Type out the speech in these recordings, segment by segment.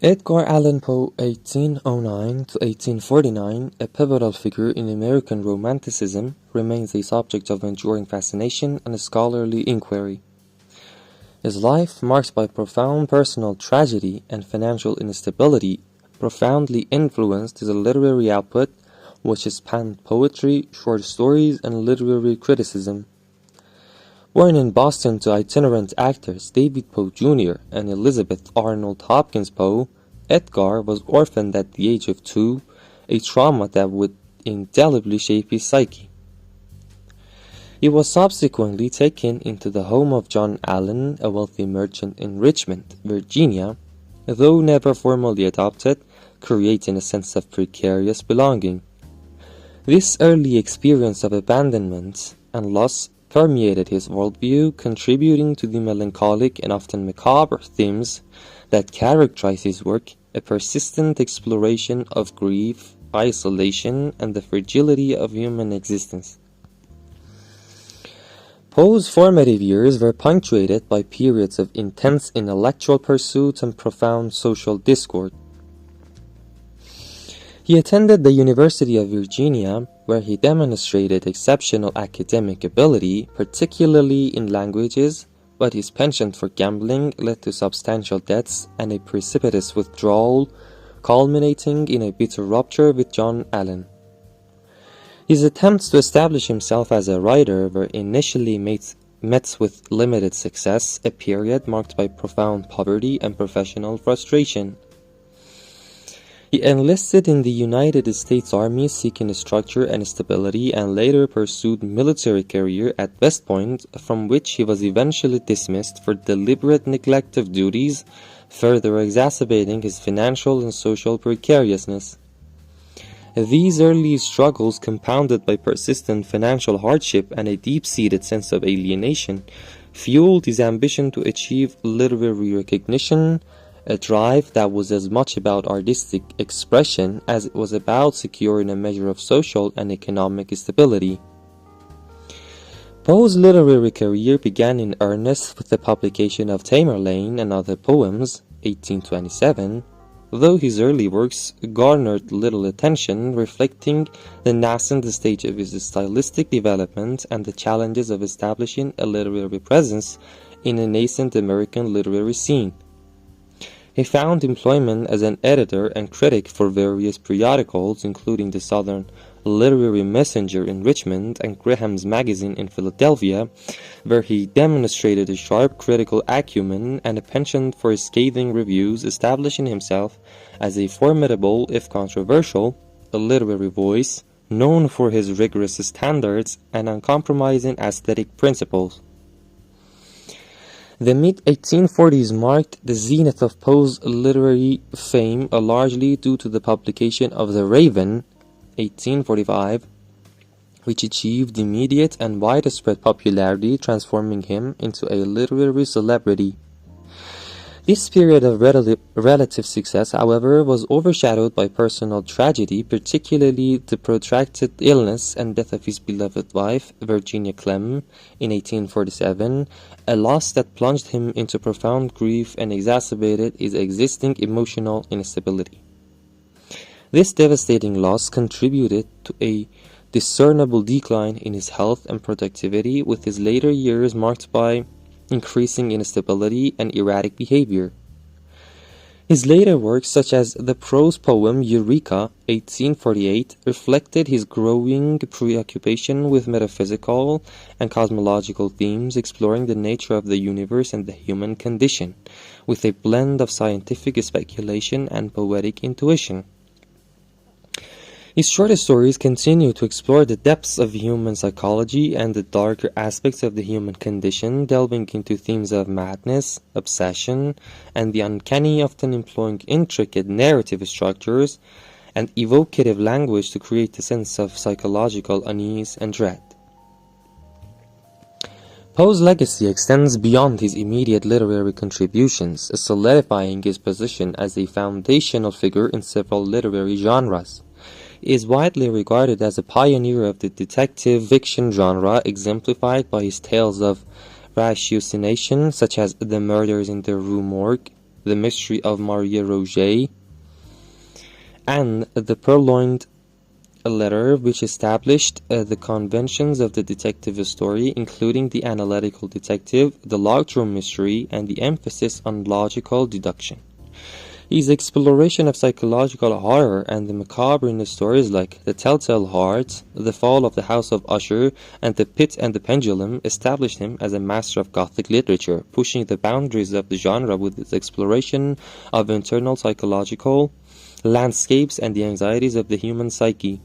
Edgar Allan Poe (1809 to 1849), a pivotal figure in American Romanticism, remains a subject of enduring fascination and scholarly inquiry. His life, marked by profound personal tragedy and financial instability, profoundly influenced his literary output, which spanned poetry, short stories, and literary criticism. Born in Boston to itinerant actors David Poe Jr. and Elizabeth Arnold Hopkins Poe, Edgar was orphaned at the age of 2, a trauma that would indelibly shape his psyche. He was subsequently taken into the home of John Allan, a wealthy merchant in Richmond, Virginia, though never formally adopted, creating a sense of precarious belonging. This early experience of abandonment and loss permeated his worldview, contributing to the melancholic and often macabre themes that characterize his work, a persistent exploration of grief, isolation, and the fragility of human existence. Poe's formative years were punctuated by periods of intense intellectual pursuit and profound social discord. He attended the University of Virginia, where he demonstrated exceptional academic ability, particularly in languages, but his penchant for gambling led to substantial debts and a precipitous withdrawal, culminating in a bitter rupture with John Allan. His attempts to establish himself as a writer were initially met with limited success, a period marked by profound poverty and professional frustration. He enlisted in the United States Army seeking structure and stability, and later pursued military career at West Point, from which he was eventually dismissed for deliberate neglect of duties, further exacerbating his financial and social precariousness. These early struggles, compounded by persistent financial hardship and a deep-seated sense of alienation, fueled his ambition to achieve literary recognition, a drive that was as much about artistic expression as it was about securing a measure of social and economic stability. Poe's literary career began in earnest with the publication of Tamerlane and Other Poems, 1827, though his early works garnered little attention, reflecting the nascent stage of his stylistic development and the challenges of establishing a literary presence in a nascent American literary scene. He found employment as an editor and critic for various periodicals, including the Southern Literary Messenger in Richmond and Graham's Magazine in Philadelphia, where he demonstrated a sharp critical acumen and a penchant for scathing reviews, establishing himself as a formidable, if controversial, literary voice, known for his rigorous standards and uncompromising aesthetic principles. The mid-1840s marked the zenith of Poe's literary fame, largely due to the publication of The Raven, 1845, which achieved immediate and widespread popularity, transforming him into a literary celebrity. This period of relative success, however, was overshadowed by personal tragedy, particularly the protracted illness and death of his beloved wife, Virginia Clem, in 1847, a loss that plunged him into profound grief and exacerbated his existing emotional instability. This devastating loss contributed to a discernible decline in his health and productivity, with his later years marked by increasing instability and erratic behavior. His later works, such as the prose poem Eureka, 1848, reflected his growing preoccupation with metaphysical and cosmological themes, exploring the nature of the universe and the human condition, with a blend of scientific speculation and poetic intuition. His shorter stories continue to explore the depths of human psychology and the darker aspects of the human condition, delving into themes of madness, obsession, and the uncanny, often employing intricate narrative structures and evocative language to create a sense of psychological unease and dread. Poe's legacy extends beyond his immediate literary contributions, solidifying his position as a foundational figure in several literary genres. He is widely regarded as a pioneer of the detective fiction genre, exemplified by his tales of ratiocination, such as The Murders in the Rue Morgue, The Mystery of Maria Roget, and The Purloined Letter, which established the conventions of the detective story, including the analytical detective, the locked room mystery, and the emphasis on logical deduction. His exploration of psychological horror and the macabre in the stories like The Telltale Heart, The Fall of the House of Usher, and The Pit and the Pendulum established him as a master of Gothic literature, pushing the boundaries of the genre with its exploration of internal psychological landscapes and the anxieties of the human psyche.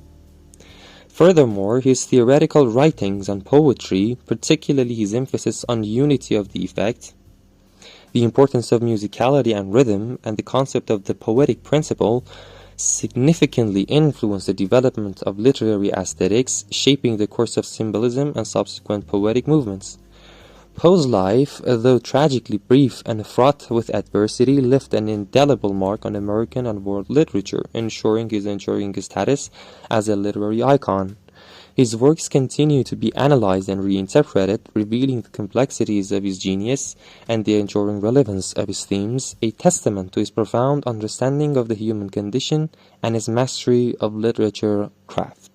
Furthermore, his theoretical writings on poetry, particularly his emphasis on unity of the effect, the importance of musicality and rhythm, and the concept of the poetic principle, significantly influenced the development of literary aesthetics, shaping the course of symbolism and subsequent poetic movements. Poe's life, though tragically brief and fraught with adversity, left an indelible mark on American and world literature, ensuring his enduring status as a literary icon. His works continue to be analyzed and reinterpreted, revealing the complexities of his genius and the enduring relevance of his themes, a testament to his profound understanding of the human condition and his mastery of literature craft.